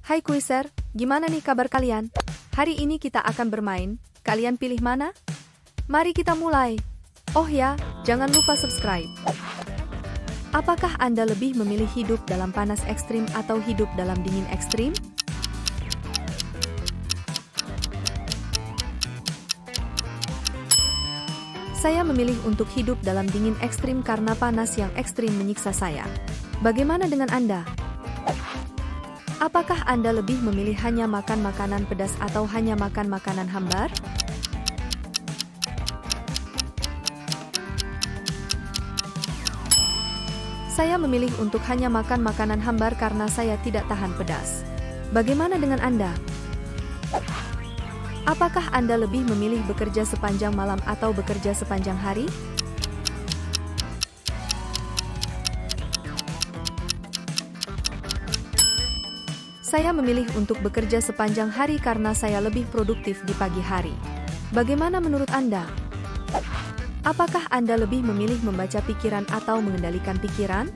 Hai Quizzer, gimana nih kabar kalian? Hari ini kita akan bermain, kalian pilih mana? Mari kita mulai. Oh ya, jangan lupa subscribe. Apakah Anda lebih memilih hidup dalam panas ekstrim atau hidup dalam dingin ekstrim? Saya memilih untuk hidup dalam dingin ekstrim karena panas yang ekstrim menyiksa saya. Bagaimana dengan Anda? Apakah Anda lebih memilih hanya makan makanan pedas atau hanya makan makanan hambar? Saya memilih untuk hanya makan makanan hambar karena saya tidak tahan pedas. Bagaimana dengan Anda? Apakah Anda lebih memilih bekerja sepanjang malam atau bekerja sepanjang hari? Saya memilih untuk bekerja sepanjang hari karena saya lebih produktif di pagi hari. Bagaimana menurut Anda? Apakah Anda lebih memilih membaca pikiran atau mengendalikan pikiran?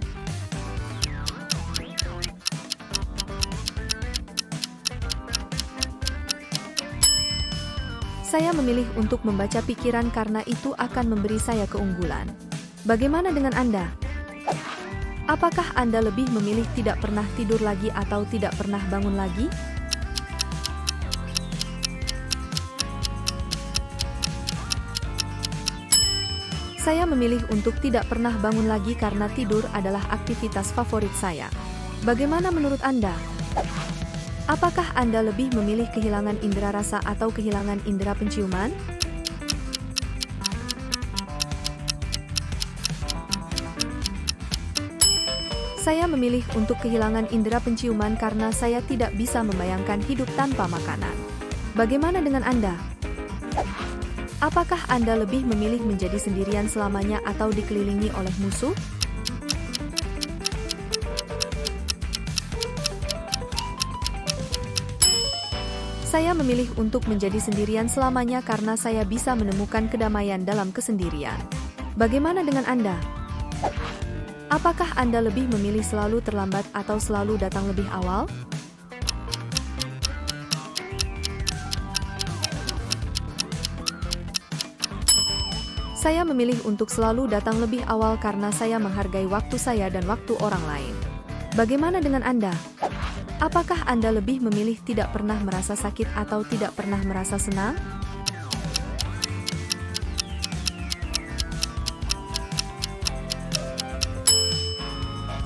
Saya memilih untuk membaca pikiran karena itu akan memberi saya keunggulan. Bagaimana dengan Anda? Apakah Anda lebih memilih tidak pernah tidur lagi atau tidak pernah bangun lagi? Saya memilih untuk tidak pernah bangun lagi karena tidur adalah aktivitas favorit saya. Bagaimana menurut Anda? Apakah Anda lebih memilih kehilangan indera rasa atau kehilangan indera penciuman? Saya memilih untuk kehilangan indera penciuman karena saya tidak bisa membayangkan hidup tanpa makanan. Bagaimana dengan Anda? Apakah Anda lebih memilih menjadi sendirian selamanya atau dikelilingi oleh musuh? Saya memilih untuk menjadi sendirian selamanya karena saya bisa menemukan kedamaian dalam kesendirian. Bagaimana dengan Anda? Apakah Anda lebih memilih selalu terlambat atau selalu datang lebih awal? Saya memilih untuk selalu datang lebih awal karena saya menghargai waktu saya dan waktu orang lain. Bagaimana dengan Anda? Apakah Anda lebih memilih tidak pernah merasa sakit atau tidak pernah merasa senang?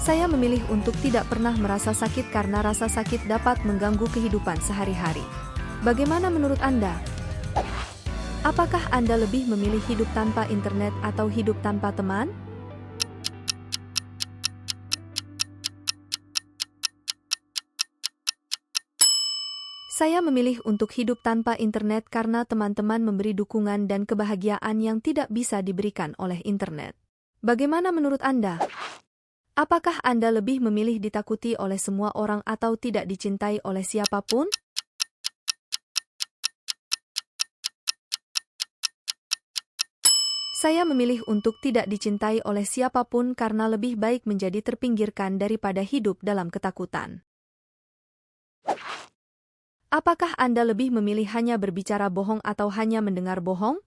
Saya memilih untuk tidak pernah merasa sakit karena rasa sakit dapat mengganggu kehidupan sehari-hari. Bagaimana menurut Anda? Apakah Anda lebih memilih hidup tanpa internet atau hidup tanpa teman? Saya memilih untuk hidup tanpa internet karena teman-teman memberi dukungan dan kebahagiaan yang tidak bisa diberikan oleh internet. Bagaimana menurut Anda? Apakah Anda lebih memilih ditakuti oleh semua orang atau tidak dicintai oleh siapapun? Saya memilih untuk tidak dicintai oleh siapapun karena lebih baik menjadi terpinggirkan daripada hidup dalam ketakutan. Apakah Anda lebih memilih hanya berbicara bohong atau hanya mendengar bohong?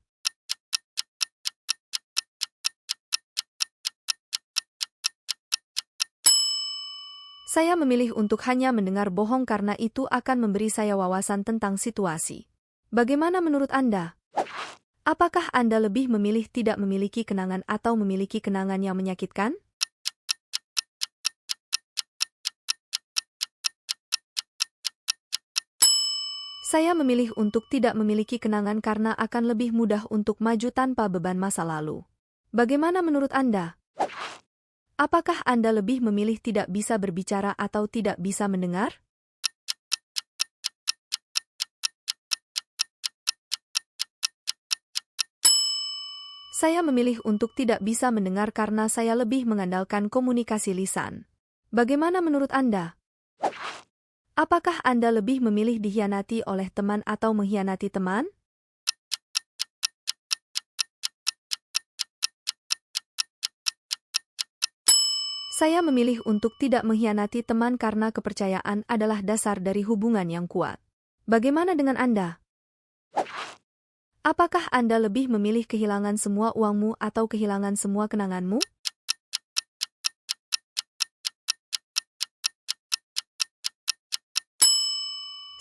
Saya memilih untuk hanya mendengar bohong karena itu akan memberi saya wawasan tentang situasi. Bagaimana menurut Anda? Apakah Anda lebih memilih tidak memiliki kenangan atau memiliki kenangan yang menyakitkan? Saya memilih untuk tidak memiliki kenangan karena akan lebih mudah untuk maju tanpa beban masa lalu. Bagaimana menurut Anda? Apakah Anda lebih memilih tidak bisa berbicara atau tidak bisa mendengar? Saya memilih untuk tidak bisa mendengar karena saya lebih mengandalkan komunikasi lisan. Bagaimana menurut Anda? Apakah Anda lebih memilih dikhianati oleh teman atau mengkhianati teman? Saya memilih untuk tidak mengkhianati teman karena kepercayaan adalah dasar dari hubungan yang kuat. Bagaimana dengan Anda? Apakah Anda lebih memilih kehilangan semua uangmu atau kehilangan semua kenanganmu?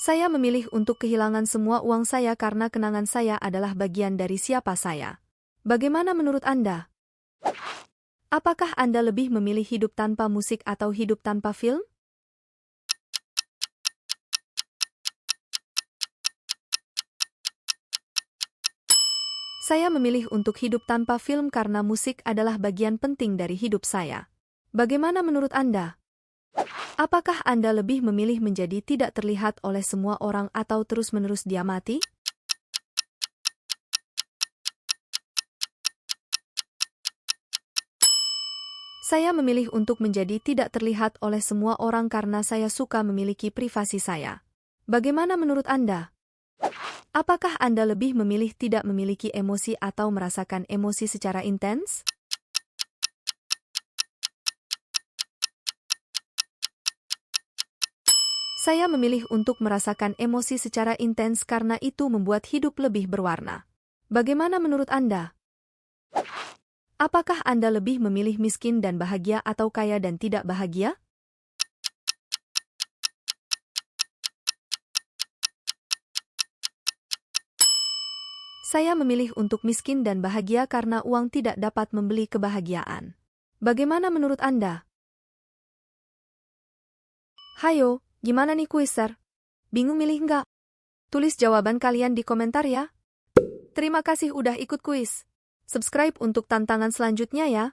Saya memilih untuk kehilangan semua uang saya karena kenangan saya adalah bagian dari siapa saya. Bagaimana menurut Anda? Apakah Anda lebih memilih hidup tanpa musik atau hidup tanpa film? Saya memilih untuk hidup tanpa film karena musik adalah bagian penting dari hidup saya. Bagaimana menurut Anda? Apakah Anda lebih memilih menjadi tidak terlihat oleh semua orang atau terus-menerus diamati? Saya memilih untuk menjadi tidak terlihat oleh semua orang karena saya suka memiliki privasi saya. Bagaimana menurut Anda? Apakah Anda lebih memilih tidak memiliki emosi atau merasakan emosi secara intens? Saya memilih untuk merasakan emosi secara intens karena itu membuat hidup lebih berwarna. Bagaimana menurut Anda? Apakah Anda lebih memilih miskin dan bahagia atau kaya dan tidak bahagia? Saya memilih untuk miskin dan bahagia karena uang tidak dapat membeli kebahagiaan. Bagaimana menurut Anda? Hayo, gimana nih kuiser? Bingung milih nggak? Tulis jawaban kalian di komentar ya. Terima kasih udah ikut kuis. Subscribe untuk tantangan selanjutnya ya.